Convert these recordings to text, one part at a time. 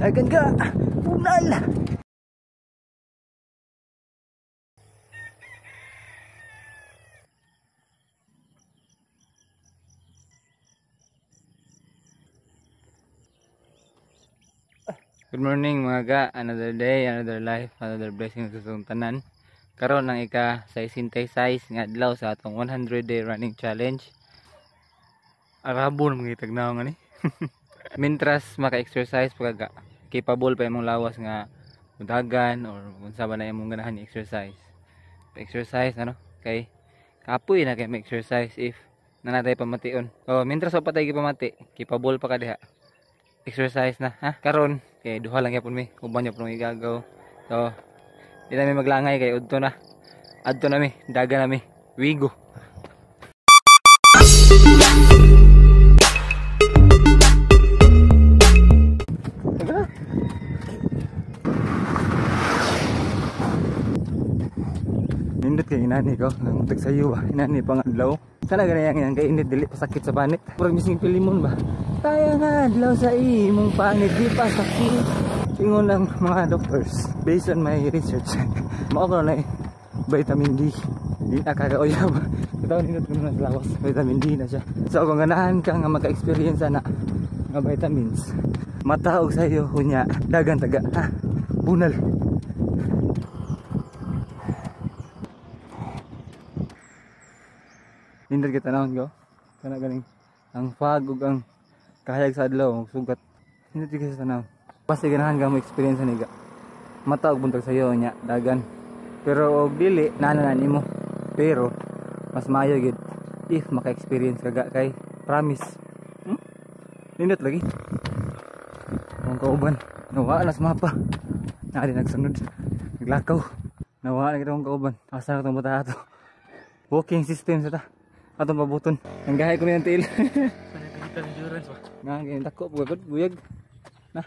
Dagan ka! Punal! Good morning mga ga, another day, another life, another blessing sa tanan. Karon ang ika sa synthesize nga adlaw sa atong 100-day running challenge. Arabon mga itagnaw nga ni. Mintras maka-exercise pagka capable pa imong lawas nga udagan or unsa ba na imong ganahan i-exercise. Pa-exercise ano kay kapoy na kay ma-exercise if nanatay pamation. So mintras pa patay gipamati, capable pa ka diha. Exercise na ha karon kay duha lang yapon mi uban yapon igagaw. So di na mi maglangay kay udto na mi daga na mi wigo. Nindot kay inani ko nang tagsayo ba inani pangadlaw sana ganyan yang kay init dili pasakit sa panit murag mising pilimon ba kaya nga adlaw sa imong panit di pa sakit ingon ng mga doctors based on my research mao ko na vitamin D di nakakauyab ito nindot ko na lawas vitamin D na siya so kung ganahan ka nga maka-experience na nga vitamins mataog sa iyo unya dagan taga ha bunal. Nindot kita naon ko kana ganing ang fog ug ang kahayag sa adlaw sugat nindot kita sa tanaw basta ganahan ka mo experience ni ga mataog buntag sayo nya dagan pero og dili nananan nimo pero mas maayo gid if maka-experience ka kay promise nindot lagi ang kauban nawala na sa mapa na di nagsunod naglakaw nawala na kitong kauban asa na itong bata ato walking system sa ta atong pabuton ang gahay ko niyang tail panagkita endurance ba nga ganyan dako bugod buyag na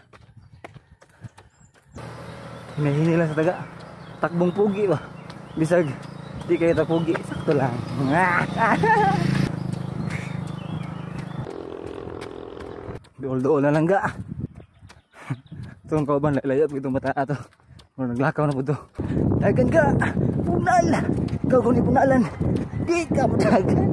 hinahini lang sa taga takbong pugi ba bisag di kayo tapugi sakto lang dool na lang ga itong kauban layat itong bata ato naglakaw na po ito dagan ka punal ikaw kung ipunalan di ka madagan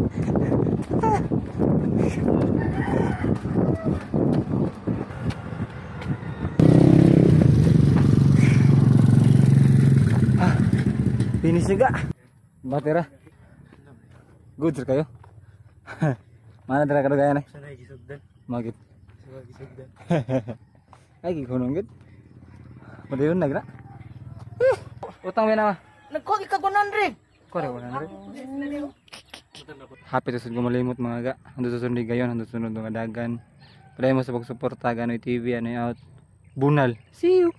finish nga batera good sir kayo mana dara kada gaya na sanay gisugdan magit gisugdan ay gikunong gid padayon na gra utang mo na nagkuha ka 100 kore 100 happy to sud gumalimot mga ga ando susunod gayon ando sunod nga dagan padayon mo sa pagsuporta ganoy TV ano out bunal see you.